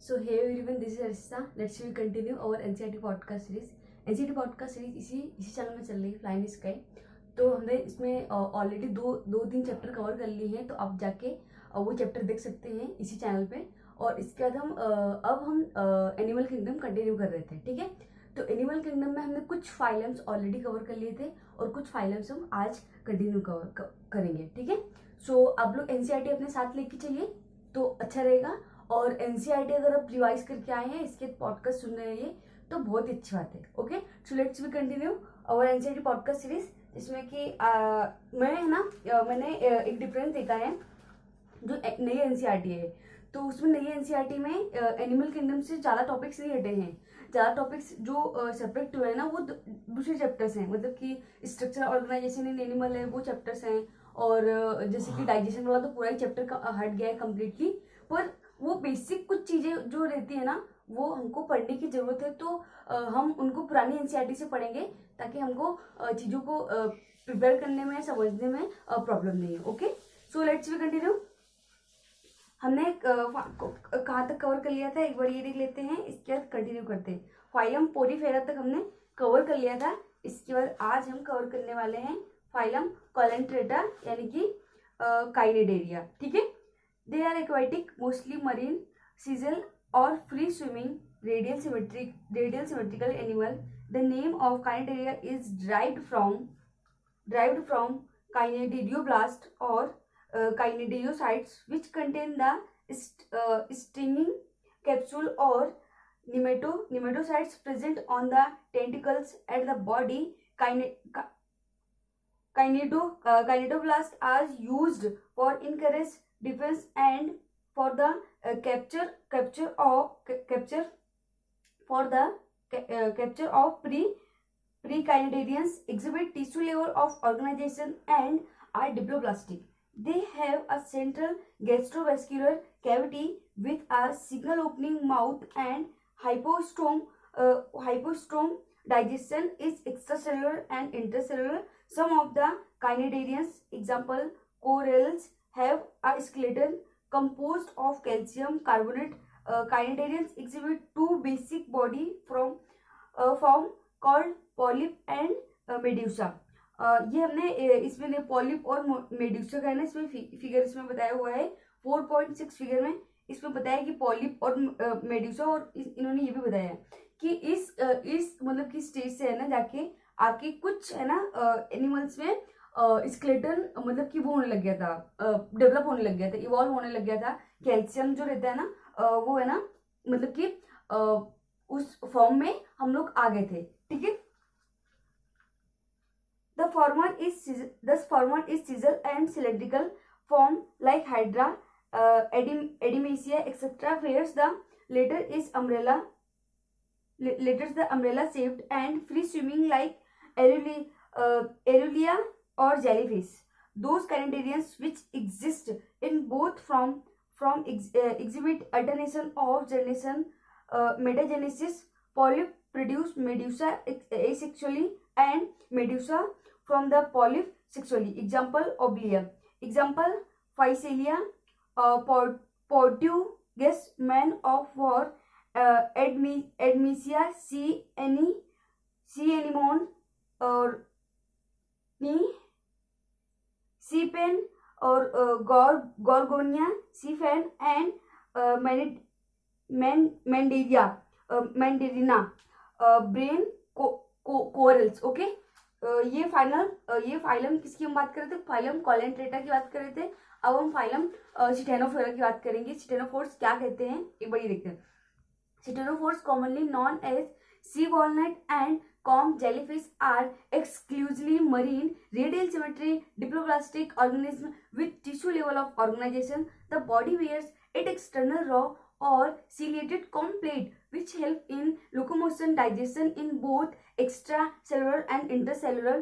So hey everyone, this is Arista. Let's we continue our NCERT podcast series. NCERT podcast series इसी channel में चल रही है, flying sky. तो हमने इसमें ऑलरेडी दो तीन चैप्टर कवर कर लिए हैं, तो आप जाके वो चैप्टर देख सकते हैं इसी चैनल पे। और इसके बाद हम एनिमल किंगडम कंटिन्यू कर रहे थे, ठीक है। तो एनिमल किंगडम में हमने कुछ फाइलम्स ऑलरेडी कवर कर लिए थे और कुछ फाइलम्स हम आज कंटिन्यू करेंगे, ठीक है। सो आप लोग एनसीईआरटी अपने साथ लेके चलिए तो अच्छा रहेगा। और एनसीईआरटी अगर आप रिवाइज करके आए हैं, इसके पॉडकास्ट सुन रहे हैं तो बहुत ही अच्छी बात है। Okay, so let's we continue और एनसीईआरटी पॉडकास्ट सीरीज, जिसमें कि मैंने एक डिफरेंस देखा है। जो नई एनसीईआरटी है तो उसमें नई एनसीईआरटी में एनिमल किंगडम से ज़्यादा टॉपिक्स नहीं हटे हैं। ज़्यादा टॉपिक्स जो सब्जेक्ट हुए हैं ना, वो दूसरे चैप्टर्स हैं। मतलब कि स्ट्रक्चर ऑर्गेनाइजेशन इन एनिमल है, वो चैप्टर्स हैं। और जैसे कि डाइजेशन वाला तो पूरा ही चैप्टर का हट गया है कम्प्लीटली। पर वो बेसिक कुछ चीज़ें जो रहती है ना, वो हमको पढ़ने की ज़रूरत है। तो हम उनको पुरानी एनसीईआरटी से पढ़ेंगे ताकि हमको चीज़ों को प्रिपेयर करने में, समझने में प्रॉब्लम नहीं है। Okay, so let's we continue. हमने कहाँ तक कवर कर लिया था, एक बार ये देख लेते हैं, इसके बाद कंटिन्यू करते हैं। फाइलम पोरीफेरा तक हमने कवर कर लिया था। इसके बाद आज हम कवर करने वाले हैं फाइलम कोलेंट्रेटा, यानी कि काइनिडेरिया, ठीक है। They are aquatic, mostly marine, sessile और free swimming radial symmetrical animal. The name of cnidaria is derived from kinidioblast or kinidiocytes, which contain the stinging capsule or nematocytes present on the tentacles at the body. Kinidoblasts are used for encourage defense and for the capture of precynidarians, exhibit tissue level of organization and are diploblastic. They have a central gastrovascular cavity with a single opening mouth and hypostome. Digestion is extracellular and intracellular. Some of the cynidarians, example corals, have a skeleton composed of calcium carbonate. Cynidarians exhibit two basic body form called polyp and medusa. ये हमने इसमें polyp और medusa का है ना, इसमें figure इसमें बताया हुआ है 4.6 फिगर में। इसमें बताया कि पॉलिप और मेड्यूसा, और इन्होंने ये भी बताया कि इस मतलब की स्टेज से है ना जाके आके कुछ है ना एनिमल्स में स्केलेटन मतलब कि वो होने लग गया था, डेवलप होने लग गया था, इवॉल्व होने लग गया था। कैल्शियम जो रहता है ना वो है ना मतलब कि उस फॉर्म में हम लोग आ गए थे, ठीक है। The former is scissor and cylindrical form like hydra, Edimacea, etc. Whereas the latter is umbrella shaped and free swimming like Aerulia or jellyfish. Those cynidarians which exist in both from exhibit alternation of generation, metagenesis. Polyp produce medusa asexually and medusa from the polyp sexually. Example Oblea. Example Physalia, Portuguese man of war, Admesia, C. anemone और C. pen और Gorgonia, C. fan and Mandarina, brain corals. Okay, ये phylum किसकी हम बात कर रहे थे? Phylum कोलेंट्रेटा की बात कर रहे थे। अब हम फाइलम सिटेनोफोरा की बात करेंगे। सिटेनोफोर्स क्या कहते हैं एक बार ये देखते हैं। Ctenophores commonly known as sea walnut and comb jellyfish are exclusively marine radial symmetry diploblastic organism with tissue level of organisation. The body bears eight external row or ciliated complete which help in locomotion, digestion in both extracellular and intracellular.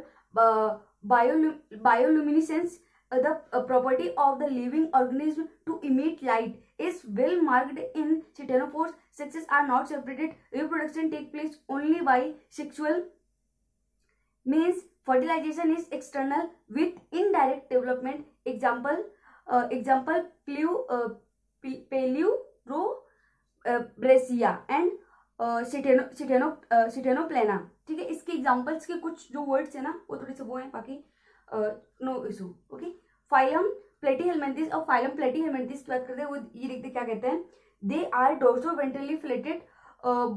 Bioluminescence, the property of the living organism to emit light, is well marked in Ctenophores. Sexes are not separated. Reproduction takes place only by sexual means. Fertilization is external with indirect development. Example Paleo brachia and ctenoplana. ठीक है, इसके examples के कुछ जो words है ना वो थोड़े से वो हैं, बाकी no issue. Okay, phylum platyhelminthes और फाइलम प्लेटीहेलमिन्थेस की बात करते हैं, वो ये देखते क्या कहते हैं, they are dorsoventrally flattened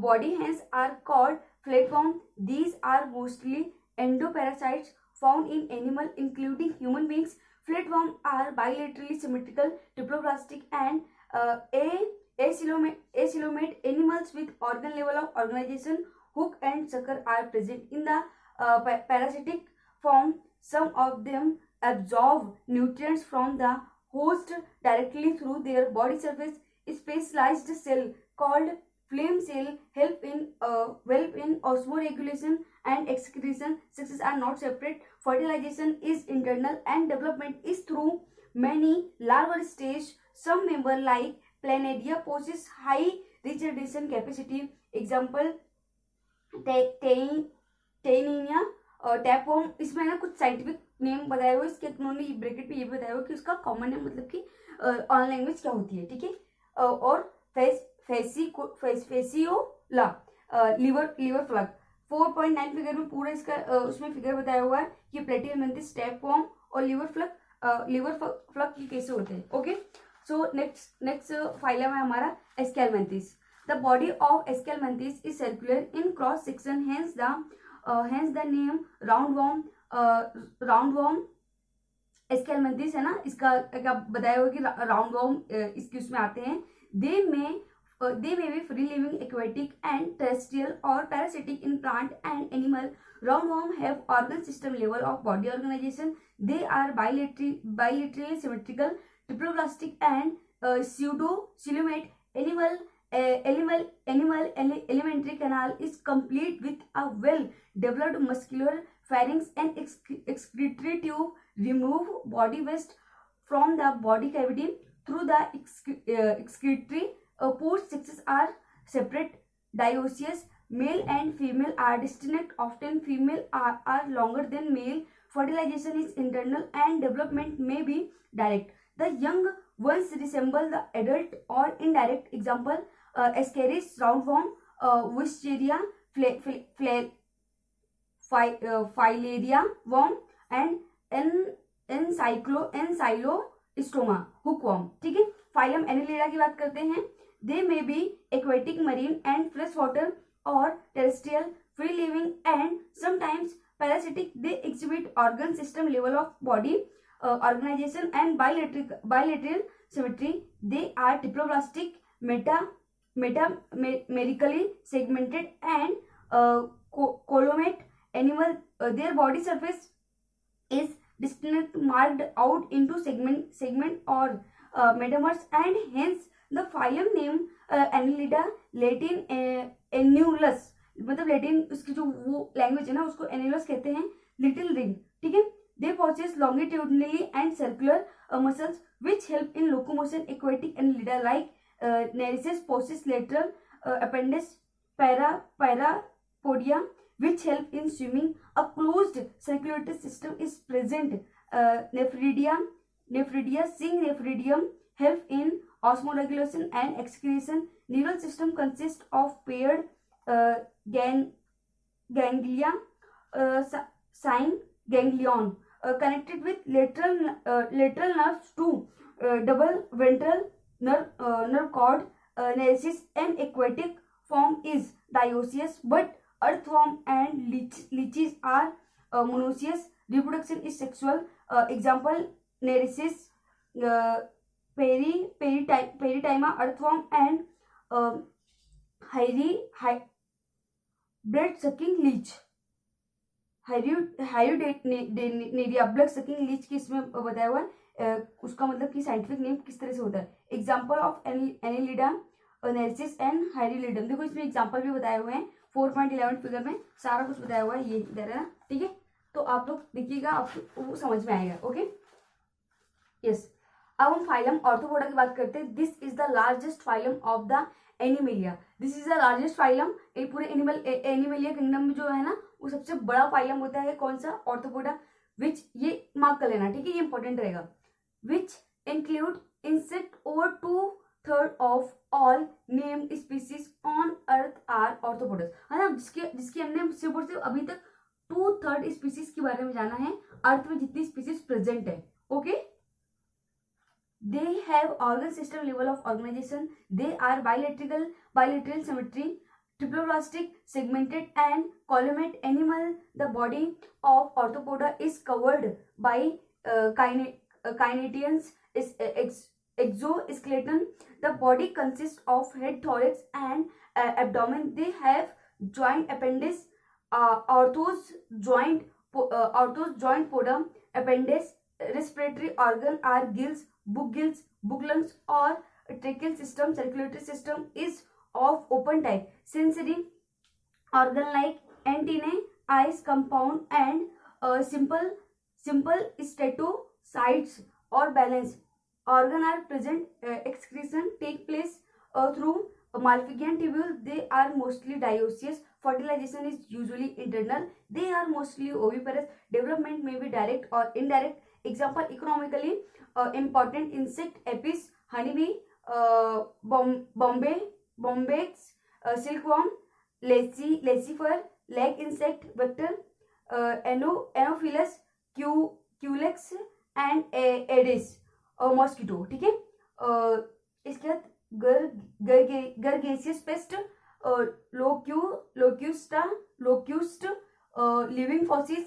body hence are called flatworm. These are mostly endoparasites found in animal including human beings. Flatworm are bilaterally symmetrical, diploblastic, and acoelomate animals with organ level of organization. Hook and sucker are present in the parasitic form. Some of them absorb nutrients from the host directly through their body surface. Specialized cell called flame cell help in osmoregulation and excretion. Sexes are not separate. Fertilization is internal and development is through many larval stage. Some member like Planaria possess high regeneration capacity. Example Taenia tapeworm. इसमें ना कुछ scientific name बताया हुआ है, इसके उन्होंने bracket पे ये बताया हुआ कि उसका कॉमन नेम मतलब कि ऑन लैंग्वेज क्या होती है। ठीक है, और फेसियोला लिवर फ्लग 4.9 फिगर में पूरा इसका उसमें फिगर बताया हुआ है कि प्लेटीहेलमिन्थेस, टैपवर्म और लिवर फ्लग की कैसे होते हैं। ओके, सो नेक्स्ट फाइलम है हमारा Aschelminthes. The body of Aschelminthes is circular in cross section, hence the name roundworm Aschelminthes है ना, इसका क्या बताया हुआ कि राउंडवॉर्म इसके उसमें आते हैं। They may be free living, aquatic and terrestrial or parasitic in plant and animal. Roundworm have organ system level of body organization. They are bilaterally symmetrical, diploblastic and pseudo-coelomate. Animal alimentary canal is complete with a well-developed muscular pharynx and excretory tube. Remove body waste from the body cavity through the excretory pores. Sexes are separate, dioecious. Male and female are distinct. Often female are longer than male. Fertilization is internal and development may be direct. The young ones resemble the adult or indirect. Example Ascaris roundworm, Wisteria, Filaria worm and Encylostoma hookworm. ठीक है, phylum Annelida की बात करते हैं। They may be aquatic, marine and fresh water और terrestrial, free living and sometimes parasitic. They exhibit organ system level of body organization and bilateral symmetry. They are diploblastic, metamerically segmented and columnate animal. Their body surface is distinct, marked out into segment or metamers, and hence the phylum name Annelida. Latin annulus मतलब Latin उसकी जो वो language है ना उसको एनिलस कहते हैं, little ring. ठीक है, they possess longitudinally and circular muscles which help in locomotion. Aquatic annelida like nereis possess lateral appendages parapodia which help in swimming. A closed circulatory system is present. Nephridia, sing nephridium help in osmoregulation and excretion. Neural system consists of paired ganglia, sign ganglion, connected with lateral nerves to double ventral nerve cord. Neresis and aquatic form is dioecious, but earthworm and leeches are monoecious. Reproduction is sexual. Example Neresis, Peritima earthworm and blood sucking leech. Hirudinaria blood sucking leech की इसमें बताया हुआ है, उसका मतलब कि scientific name किस तरह से होता है. Example of annelida, nereis and हाइड्रोलिडम. देखो इसमें एग्जांपल भी बताए हुए हैं 4.11 फिगर में सारा कुछ बताया हुआ है, ये इधर है ना. ठीक है, तो आप लोग देखिएगा, आपको वो समझ में आएगा. Okay yes. अब हम फाइलम ऑर्थोपोडा की बात करते हैं. This is the largest phylum of the animalia. This is the largest phylum. एक पूरे एनिमेलिया किंगडम में जो है ना वो सबसे बड़ा फाइलम होता है. कौन सा? ऑर्थोपोडा. विच, ये मार्क कर लेना, ठीक है, ये इंपॉर्टेंट रहेगा. Which include insect over 2/3 of all named species on earth are arthropods, है ना, जिसकी हमने सिर्फ और सिर्फ अभी तक 2/3 स्पीसीज के बारे में जाना है अर्थ में जितनी स्पीसीज प्रेजेंट है. Okay, they have organ system level of organization. They are bilateral symmetry, triploblastic, segmented and columnate animal. The body of arthropoda is covered by kinetians, exoskeleton. The body consists of head, thorax and abdomen. They have joint appendix, orthos joint poda appendix. Respiratory organ are gills, book lungs or tracheal system. Circulatory system is of open type. Sensory organ like antennae, eyes, compound and simple statocytes or balance organ are present. Excretion take place through Malpighian tubule. They are mostly dioecious. Fertilization is usually internal. They are mostly oviparous. Development may be direct or indirect. Example, economically important insect: apis, honeybee, bombyx, silkworm, lacifer, leg insect, vector, Anopheles, culex and Aedes mosquito. ठीक है, इसके बाद gregarious pest, locust, living fossil,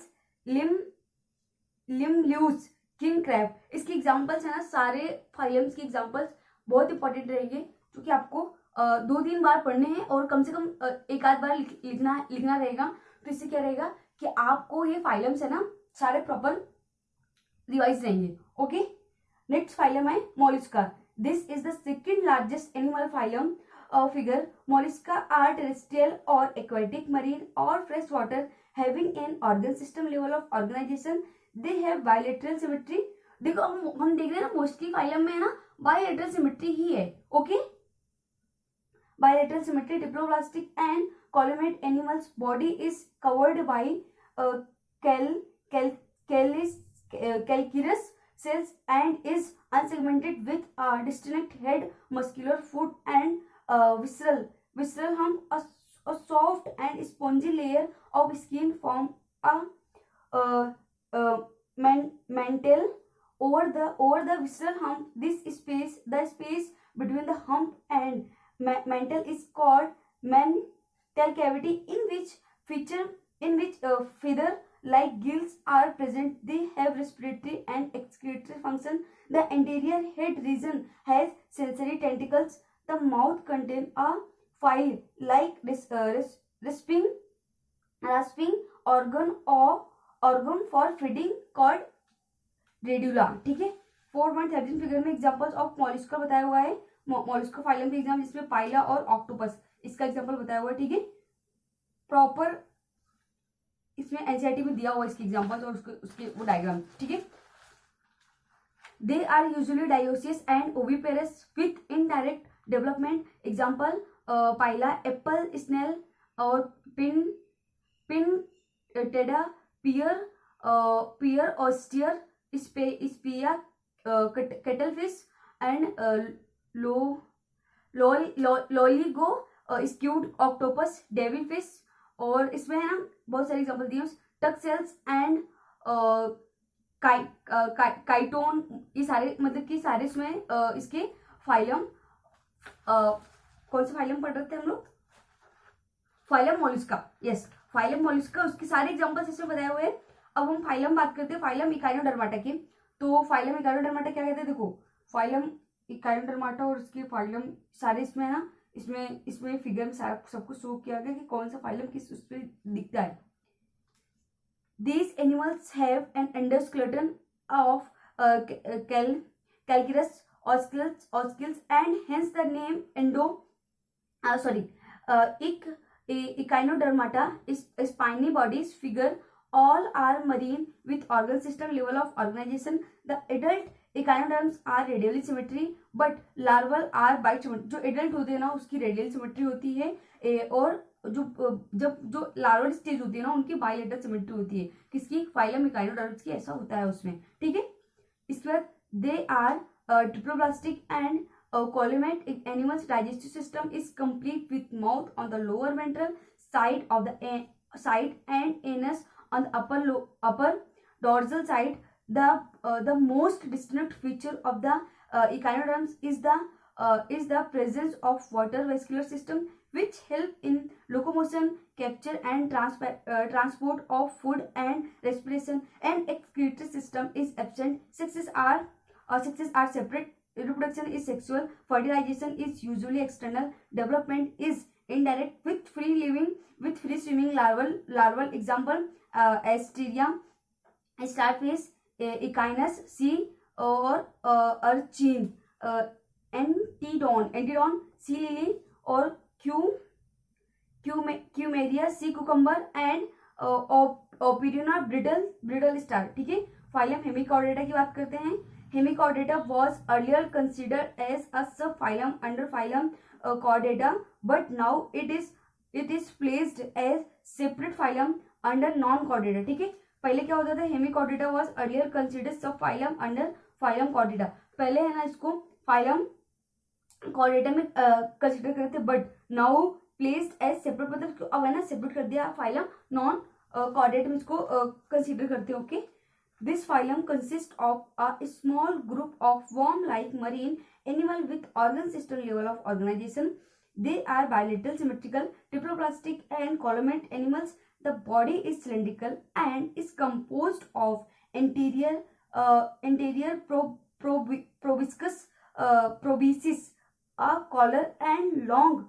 limulus, king crab. इसकी examples है ना, सारे phylums की examples बहुत इंपॉर्टेंट रहेंगे जो कि आपको 2-3 बार पढ़ने हैं और कम से कम एक आध बार लिखना रहेगा. तो इससे क्या रहेगा कि आपको ये फाइलम्स है ना सारे प्रॉपर रिवाइज रहेंगे. ओके, नेक्स्ट फाइलम है mollusca. This is the second largest animal phylum. Figure, mollusca are terrestrial और एक्वेटिक, मरीन और fresh water, having an organ system level of organisation. They have bilateral symmetry. देखो हम देख रहे हैं ना मोस्टली फाइलम में है ना बायलैटरल सिमेट्री ही है. Okay, bilateral symmetry, diploblastic and columnate animals. Body is covered by calcareous cells and is unsegmented with distinct head, muscular foot and visceral hump. A soft and spongy layer of skin form a mantle over the visceral hump. The space between the hump and mantle is called mantle cavity, in which feather like gills are present. They have respiratory and excretory function. The anterior head region has sensory tentacles. The mouth contains a file like rasping organ for feeding called radula. ठीक है, 4.13 figure में examples of मॉलिस्का बताया हुआ है. मॉलिस्का phylum के exam जिसमें पाइला और octopus, इसका एग्जांपल बताया हुआ है. ठीक है, प्रॉपर इसमें एनसीईआरटी में दिया हुआ इसके एग्जांपल्स और उसके वो डायग्राम. ठीक है, they are usually dioecious and oviparous with indirect development. Example, pila, apple, snail और pinctada, pearl oyster, sepia, cuttlefish and loligo squid octopus, devil fish. और इसमें है ना बहुत सारे एग्जांपल दिए. टक सेल्स एंड काइटोन, ये सारे मतलब कि सारे इसमें इसके फाइलम. कौन सा फाइलम पढ़ रहे थे हम लोग? फाइलम मोलिस्का. यस, फाइलम मोलिस्का, उसके सारे एग्जांपल्स इसमें बताए हुए हैं. अब हम फाइलम बात करते हैं फाइलम इकाइनोडर्माटा की. तो फाइलम इकाइनोडर्माटा क्या कहते हैं? देखो, फाइलम इकाइनोडर्माटा और उसके फाइलम सारे इसमें है ना, इसमें फिगर में सब कुछ शो किया गया कि कौन सा फाइलम किस उस पर दिखता है. These animals have an endoskeleton of calcareous oscillus and hence the name Echinodermata. Spiny bodies. Figure, all are marine with organ system level of organization. The adult echinoderms are radially symmetry but larval are bisymmetry. जो adult होते हैं ना उसकी radial symmetry होती है और जो larval stage होती है ना उनकी बाइलेटरल सिमेट्री होती है. किसकी? फाइलम इकाइनोडर्म्स की. ऐसा होता है उसमें. ठीक है, इसके बाद they are triploblastic and Columate animals' digestive system is complete with mouth on the lower ventral side of the side and anus on the upper dorsal side. The most distinct feature of the echinoderms is the presence of water vascular system, which help in locomotion, capture and transport of food and respiration. And excretory system is absent. Sexes are separate. Reproduction is sexual. Fertilization is usually external. Development is indirect with free swimming larval. Example: Asteria, starfish, echinus, sea or urchin, Antedon, sea lily और cucumaria, sea cucumber and ophiura brittle star. ठीक है. Phylum hemichordata की बात करते हैं. Hemichordata was earlier considered as a sub phylum under phylum chordata, but now it is placed as separate phylum under non chordata. ठीक है. पहले क्या होता था, hemichordata was earlier considered sub phylum under phylum chordata. पहले है ना इसको फाइलम कॉर्डेटा में कंसिडर करते, but now placed as separate, मतलब अब है ना सेपरेट कर दिया फाइलम नॉन कॉर्डेटा में इसको कंसिडर करते हो. Okay. This phylum consist of a small group of worm like marine animal with organ system level of organisation. They are bilateral, symmetrical, triploplastic and columate animals. The body is cylindrical and is composed of anterior proboscis, a collar and long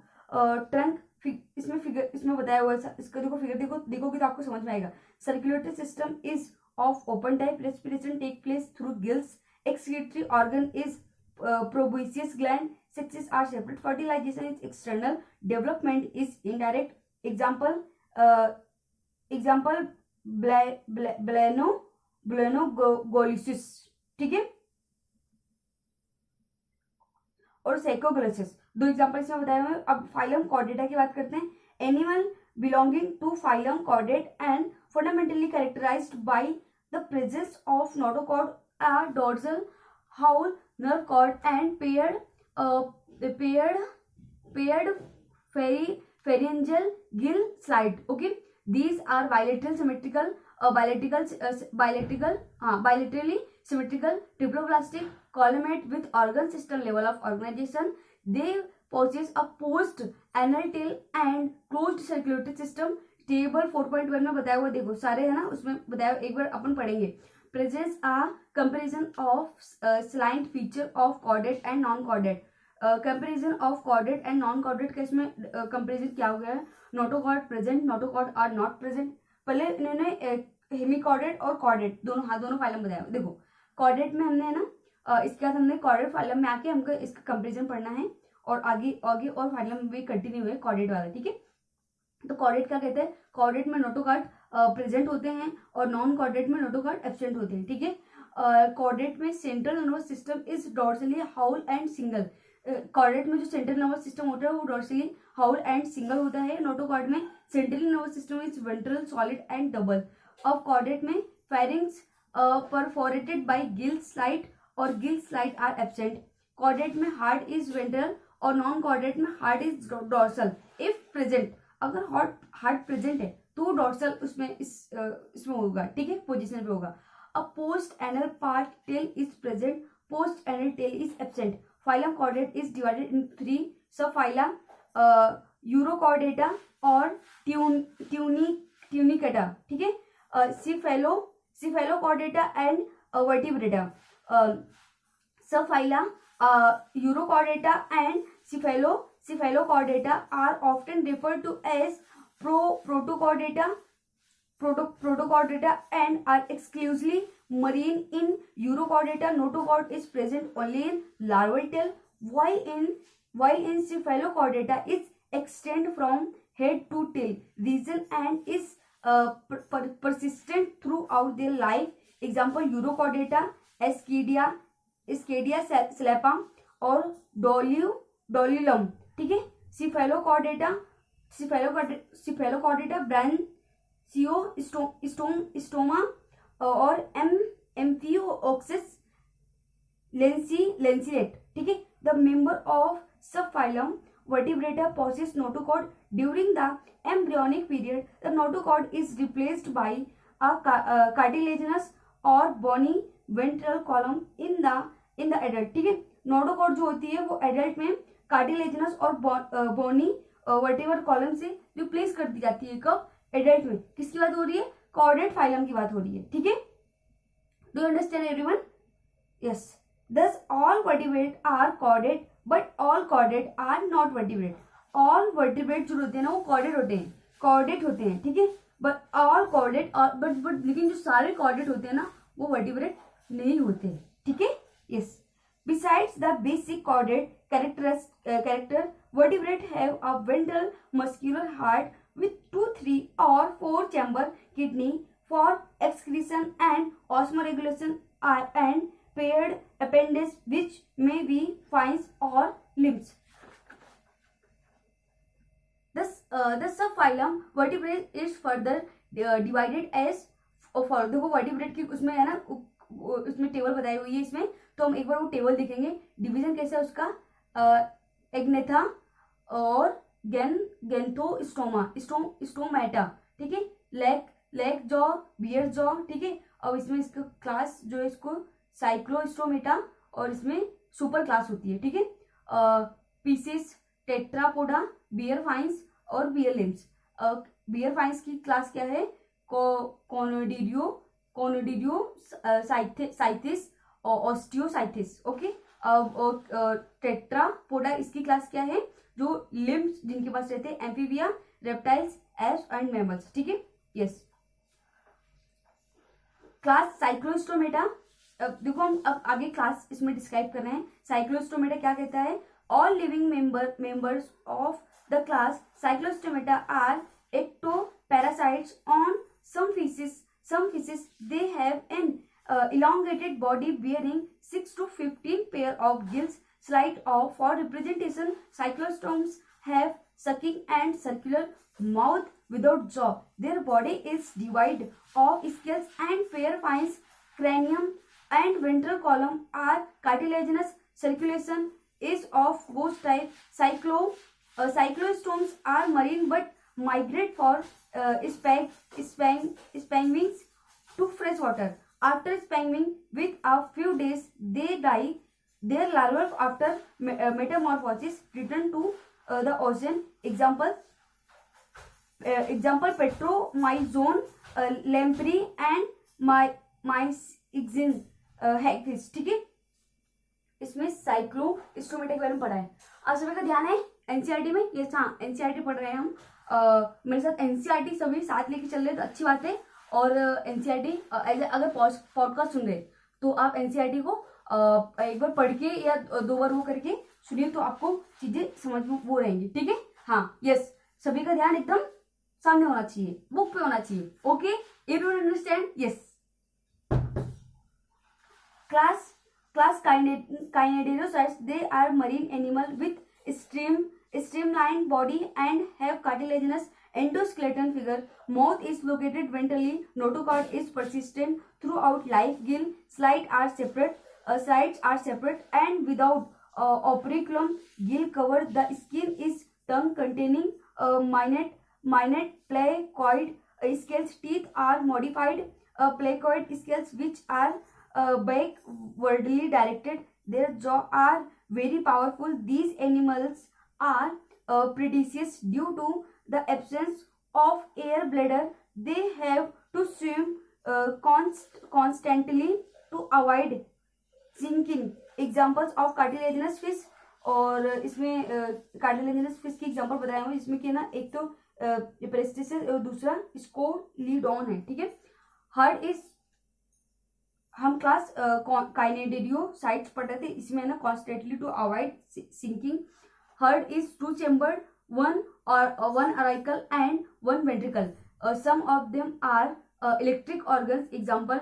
trunk. इसमें बताया हुआ है, इसका देखो figure देखोगे तो आपको समझ में आएगा. Circulatory system is of open type. Respiration take place through gills. Excretory organ is proboscis gland. Sexes are separate. Fertilization is external. Development is indirect. Example Blanogolysis. ठीक है. और सेकोग्लोसिस. दो एग्जाम्पल इसमें बताए हुए. अब फाइलम कॉर्डेटा की बात करते हैं. Animal belonging to phylum chordate and fundamentally characterized by the presence of notochord, a dorsal howl, nerve cord and paired pharyngeal gill slide. Okay. These are bilateral symmetrical, bilaterally symmetrical, triploplastic, columate with organ system level of organization. They possess a post anal tail and closed circulatory system. Table 4.1 में बताया हुआ देखो सारे है ना, उसमें बताया, एक बार अपन पढ़ेंगे. Presence a comparison of salient feature of chordate and non chordate. Comparison of chordate and non chordate का इसमें कंपेरिजन क्या हो गया है. Notochord present, notochord are not present. पहले इन्होंने हेमिकॉर्डेट और कॉर्डेट दोनों फाइलम बताया. देखो कॉर्डेट में हमने है ना, इसके बाद हमने कॉर्डेट फाइलम में आके हमको इसका कंपेरिजन पढ़ना है और आगे और फाइलम भी कंटिन्यू है कॉर्डेट वाला. ठीक है. तो कॉर्डेट क्या कहते हैं, कॉर्डेट में नोटोकॉर्ड प्रेजेंट होते हैं और नॉन कॉर्डेट में नोटोकॉर्ड एब्सेंट होते हैं. ठीक है. कॉर्डेट में central nervous system is dorsally hollow and single. Chordate में जो सेंट्रल नर्वस सिस्टम होता है वो डॉर्सली हाउल एंड सिंगल होता है. नोटोकॉर्ड में central nervous system is ventral solid and double. अब कॉर्डेट में pharynx perforated by gill slit और gill slit are absent. Chordate में हार्ट इज वेंट्रल और नॉन कॉर्डेट में heart is dorsal. If present, अगर हार्ट प्रेजेंट है तो dorsal इसमें होगा. ठीक है, पोजीशन पे होगा. A post anal part tail is present, post anal tail is absent. Phylum chordate is divided in 3 sub phyla, urochordata और ट्यूनिकेटा. ठीक है. Cephalochordata and vertebrata. Sub phyla urochordata and Cephalochordata are often referred to as protochordata and are exclusively marine. In Urochordata, notochord is present only in larval tail, while in Cephalochordata it extends from head to tail region and is persistent throughout their life. Example Urochordata, Ascadia slapa और डोलिलम. ठीक है. Cephalochordata ब्रांचियोस्टोमा और amphioxus लेंसिलेट. ठीक है. the member of subphylum Vertebrata possess notochord. During the embryonic period, the notochord is replaced by a cartilaginous or bony ventral column in the adult. ठीक है, notochord जो होती है वो एडल्ट में कार्टिलेजिनस और बोनी वर्टिब्रल कॉलम से रिप्लेस कर दी जाती है. कब? एडल्ट में. किसकी बात हो रही है? कॉर्डेट फाइलम की बात हो रही है. ठीक है, do you understand everyone? Yes. Thus all vertebrates are chordate, but all chordate are not vertebrate. All vertebrates जो होते हैं ना वो chordate होते हैं, chordate होते हैं. ठीक है, but all chordate और but लेकिन जो सारे chordate होते हैं ना वो vertebrate नहीं होते. ठीक है, yes. Besides the basic chordate character, vertebrates have a ventral muscular heart with 2, 3 or 4 chamber kidney for excretion and osmoregulation and paired appendage which may be fins or limbs. The subphylum vertebrate is further divided as देखो vertebrate की उसमें है ना उसमें table बताई हुई है इसमें, तो हम एक बार वो टेबल देखेंगे. डिवीजन कैसा है उसका? एग्नेथा और गेंथोस्टोमा स्टोमेटा. ठीक है, लेग जॉ, बियर जॉ. ठीक है, अब इसमें इसका क्लास जो है इसको साइक्लोस्टोमेटा और इसमें सुपर क्लास होती है. ठीक है, पीसेस टेट्रापोडा, बियर फाइन्स और बियर लिम्स. बियर फाइन्स की क्लास क्या है? कोनोडिडियो साइथिस और ऑस्टियोसाइथिस. ओके, टेट्रापोडा इसकी क्लास क्या है? जो लिम्स जिनके पास रहते हैं, amphibia, reptiles, apps and mammals. ठीक है, यस. Class Cyclostomata. देखो हम अब आगे क्लास इसमें डिस्क्राइब कर रहे हैं. साइक्लोस्टोमेटा क्या कहता है? All living members of the class cyclostomata are ectoparasaits. On some species they have an elongated body bearing 6 to 15 pair of gills. Slide off for representation. Cyclostomes have sucking and circular mouth without jaw. Their body is divided of scales and pair fins. Cranium and ventral column are cartilaginous. Circulation is of ghost type. Cyclostomes are marine but migrate for spawning to fresh water. After spawning with a few days, they die. Their larvae after metamorphosis return to the ocean. Example Petromyzon, lamprey and myxin hagfish. ठीक है, इसमें Cyclostomata के बारे में पढ़ा है. आप सभी का ध्यान है एनसीईआरटी में? यस, हाँ, एनसीईआरटी पढ़ रहे हैं हम. मेरे साथ एनसीईआरटी सभी साथ लेके चल रहे हैं तो अच्छी बात है. और एनसीईआरटी अगर पॉडकास्ट सुन रहे तो आप एनसीईआरटी को एक बार पढ़ के या 2 बार वो करके सुनिए तो आपको चीजें समझ में वो रहेंगी. ठीक है, हाँ, यस. सभी का ध्यान एकदम सामने होना चाहिए, बुक पे होना चाहिए. Okay, you don't understand? Yes. Class Cyneidocytes. They are marine animal with streamlined body and have cartilaginous endoskeleton figure. Mouth is located ventrally. Notochord is persistent throughout life. Gill sides are separate and without operculum. Gill cover. The skin is tongue containing minute placoid scales. Teeth are modified placoid scales which are backwardly directed. Their jaw are very powerful. These animals are predaceous due to the absence of air bladder. They have to swim constantly to avoid sinking. Examples of cartilaginous fish. और इसमें cartilaginous fish की example बताया हूँ. इसमें क्या ना, एक तो प्रेस्टिस है और दूसरा स्कोलिडॉन है. ठीक है, हर्ड इज हम क्लास काइनेडियोसाइट्स पढ़ रहे थे. इसमें ना constantly to avoid sinking. Heart is 2 chamber, 1 auricle and 1 ventricle. Some of them are electric organs. Example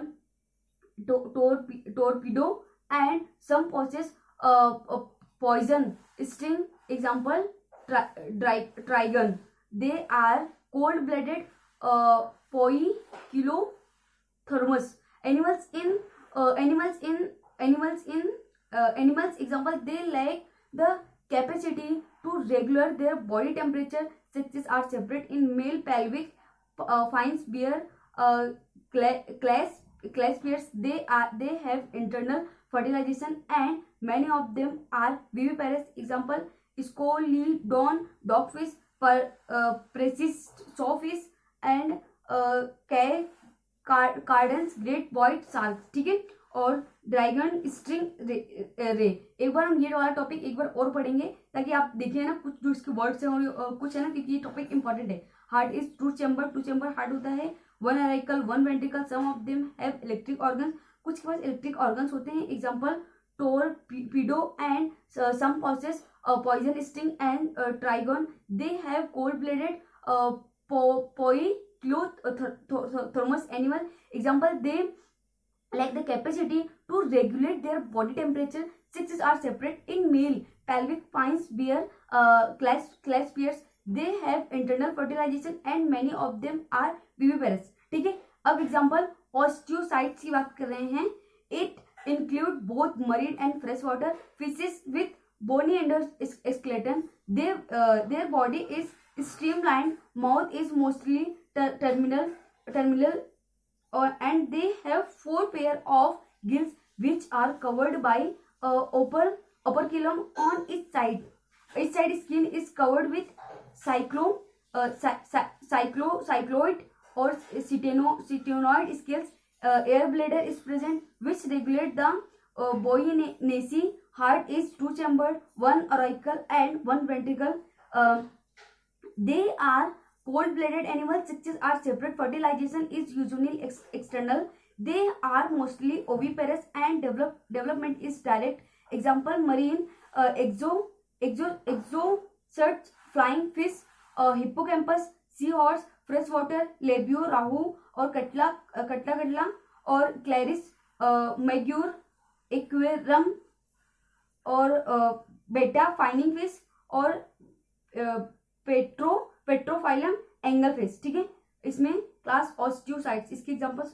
torpedo. And some possess poison sting. Example trigon. They are cold-blooded poikilothermus. Animals example, they lack The capacity to regulate their body temperature sexes are separate. In male, pelvic finds bear class they have internal fertilization and many of them are viviparous. Example: Scoliodon, dogfish, precis sawfish and कार्डेंस great white shark. ठीक है. और dragon string रे. एक बार हम ये वाला topic एक बार और पढ़ेंगे ताकि आप देखिए ना कुछ जो इसके वर्ड्स हैं और कुछ है ना, क्योंकि ये टॉपिक इंपॉर्टेंट है. Heart is two chamber heart होता है. One auricle, one ventricle, some of them have electric organ. कुछ के पास इलेक्ट्रिक ऑर्गन्स होते हैं. Example: torpedo and some possess poison sting and trygon. They have cold blooded thermos animal. Example: they lack the capacity to regulate their body temperature. Sexes are separate. In male, pelvic finds bear claspers. They have internal fertilization and many of them are viviparous. ठीक है. अब example osteocytes की बात कर रहे हैं. It include both marine and fresh water fishes with bony endoskeleton. Their body is streamlined. Mouth is mostly terminal and they have 4 pair of gills which are covered by operculum on each side. Each side skin is covered with cycloid or ctenoid scales. Air bladder is present which regulate the buoyancy. Heart is two-chambered, one auricle and one ventricle. They are cold-blooded animals. Sexes are separate. Fertilization is usually external. They are mostly oviparous and development is direct. Example: marine exocerts, flying fish, hippocampus, seahorse, freshwater, labio, rahu और कटला और Clarice Maguire, aquarium और बेटा fining fish और Pterophyllum angle fish. ठीक है. इसमें class osteocytes, इसके examples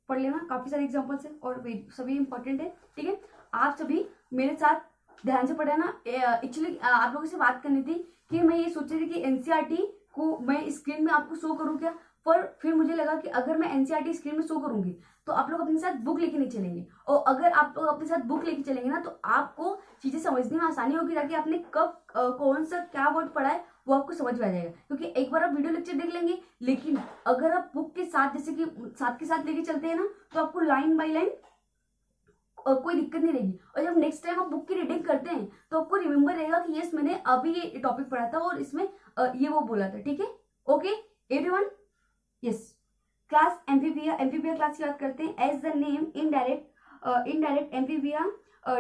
पढ़ लेना. काफी सारे एग्जांपल्स हैं और सभी इंपॉर्टेंट है. ठीक है. आप सभी मेरे साथ ध्यान से पढ़े ना. एक्चुअली आप लोगों से बात करनी थी कि मैं ये सोच रही थी कि एनसीईआरटी को मैं स्क्रीन में आपको शो करूँ क्या, पर फिर मुझे लगा कि अगर मैं एनसीईआरटी स्क्रीन में शो करूंगी तो आप लोग अपने साथ बुक लेके नहीं चलेंगे, और अगर आप लोग अपने साथ बुक लेके चलेंगे ना तो आपको चीजें समझने में आसानी होगी, ताकि आपने कब कौन सा क्या वर्ड पढ़ा है वो आपको समझ में आ जाएगा. क्योंकि एक बार आप वीडियो लेक्चर देख लेंगे, लेकिन अगर आप बुक के साथ जैसे कि साथ के साथ लेके चलते हैं ना तो आपको लाइन बाय लाइन कोई दिक्कत नहीं रहेगी. और जब नेक्स्ट टाइम आप बुक की रीडिंग करते हैं तो आपको रिमेम्बर रहेगा कि यस मैंने अभी ये टॉपिक पढ़ा था और इसमें ये वो बोला था. ठीक है. Okay everyone. Yes. Class amphibia class की बात करते हैं. As the name indicate amphibia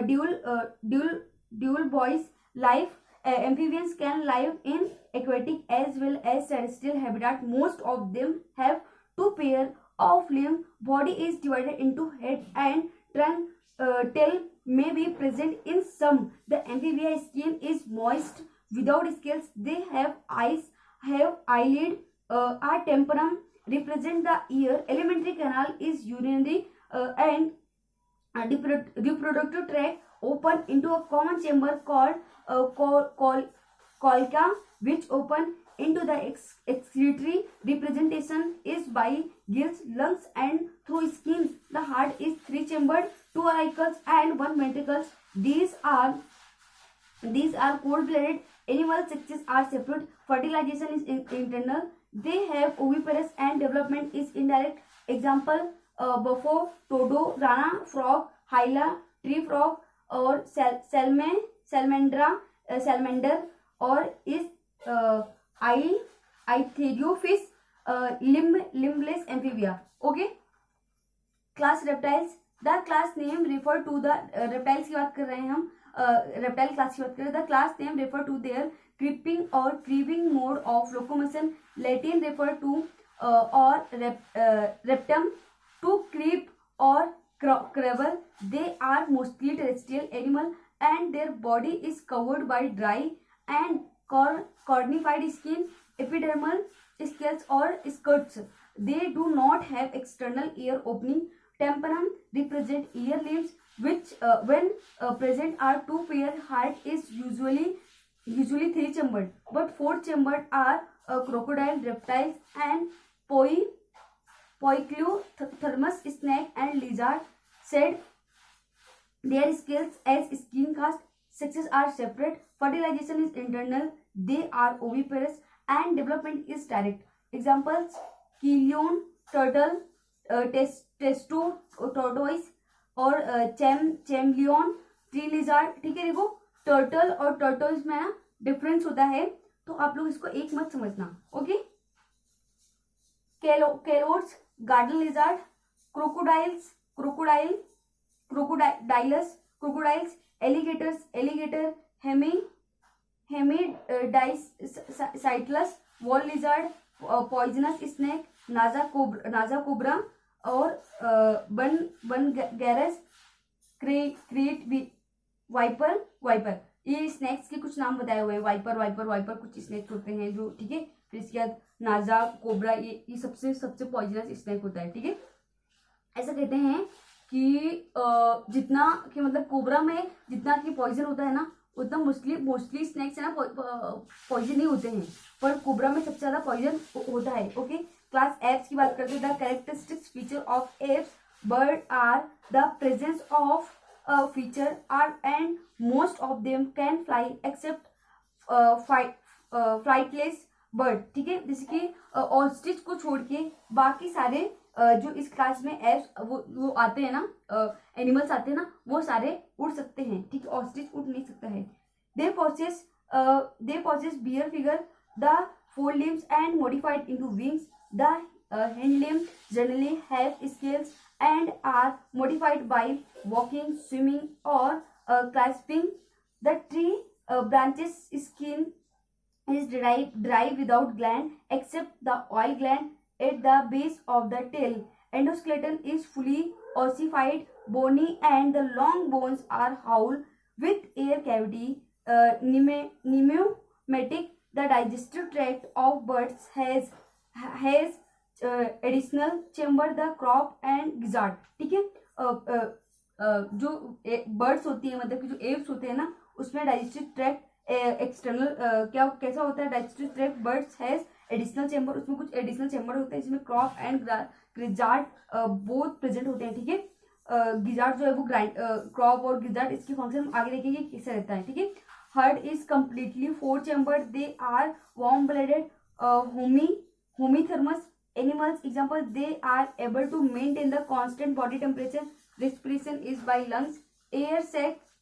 dual boys life. Amphibians can live in aquatic as well as terrestrial habitat. Most of them have 2 pair of limbs. Body is divided into head and trunk. Tail may be present in some. The amphibia skin is moist without scales. They have eyes, have eyelid, are temporum, represent the ear. Alimentary canal is urinary and reproductive tract open into a common chamber called colca, which open into the excretory. Representation is by gills, lungs and through skin. The heart is 3-chambered, 2 auricles and 1 ventricle. These are cold-blooded animals. Sexes are separate. Fertilization is internal. They have oviparous and development is indirect. Example: buffo, todo, rana, frog, hyla, tree frog और salamander और इस आइथेरियोफिश limbless amphibia. Okay. Class reptiles. The class name refer to the reptiles की बात कर रहे हैं हम. रेप्टाइल क्लास की बात कर रहे हैं. The class name refer to their creeping और crawling mode of locomotion. Latin refer to और रेप्टम, टू क्रीप और crabble. They are mostly terrestrial animal and their body is covered by dry and cornified skin, epidermal scales or skirts. They do not have external ear opening. Temporum represent ear limbs. which when present are two pair, heart is usually three chambered, but four chambered are crocodile, reptiles, and poikilothyrmus, snake, and lizard shed their scales as skin cast. Sexes are separate. Fertilization is internal. They are oviparous, and development is direct. Examples: Chelion turtle, testo tortoise, और चैमलियन tree lizard. ठीक है, देखो turtle और turtles में ना difference होता है, तो आप लोग इसको एक मत समझना. Okay. Calotes, garden lizard, crocodiles, alligator, hemidactylus, wall lizard, poisonous snake, naja cobra, और बन गैरस, क्रिएट वाइपर. ये स्नैक्स के कुछ नाम बताए हुए हैं. वाइपर कुछ स्नैक्स होते हैं जो, ठीक है. फिर इसके बाद नाजा कोबरा, ये सबसे पॉइजनस स्नैक होता है. ठीक है. ऐसा कहते हैं कि जितना कि मतलब कोबरा में जितना कि पॉइजन होता है ना, उतना मोस्टली स्नैक्स है ना पॉइजन नहीं होते हैं, पर कोबरा में सबसे ज्यादा पॉइजन होता है. ओके. क्लास एप्स की बात करते हैं. The characteristics feature of aves bird are the presence of feather are and most of them can fly except flightless bird. ठीक है. जैसे कि ऑस्ट्रिच को छोड़ के बाकी सारे जो इस क्लास में एप्स वो आते हैं ना, एनिमल्स आते हैं ना, वो सारे उड़ सकते हैं. ठीक है. ऑस्ट्रिच उड़ नहीं सकता है. दे possess bear figure, the forelimbs and modified into wings. The hind limbs generally have scales and are modified by walking, swimming, or clasping. The tree branches skin is dry without gland except the oil gland at the base of the tail. Endoskeleton is fully ossified, bony, and the long bones are hollow with air cavity. Pneumatic. The digestive tract of birds has additional chamber, the crop and gizzard. ठीक है. जो birds होती है, मतलब कि जो apps होते हैं ना, उसमें डाइजेस्टिव ट्रैक्ट एक्सटर्नल कैसा होता है. Digestive tract birds has additional chamber. उसमें कुछ एडिशनल चैम्बर होते हैं जिसमें crop and gizzard both present होते हैं. ठीक है. गिजार्ड जो है वो क्रॉप और गिजार्ड, इसकी फंक्शन आगे देखेंगे कैसे रहता है. ठीक है. Heart is completely four chambered. They are warm blooded, homeothermous animals. Example: they are able to maintain the constant body temperature. Respiration is by lungs. Air sac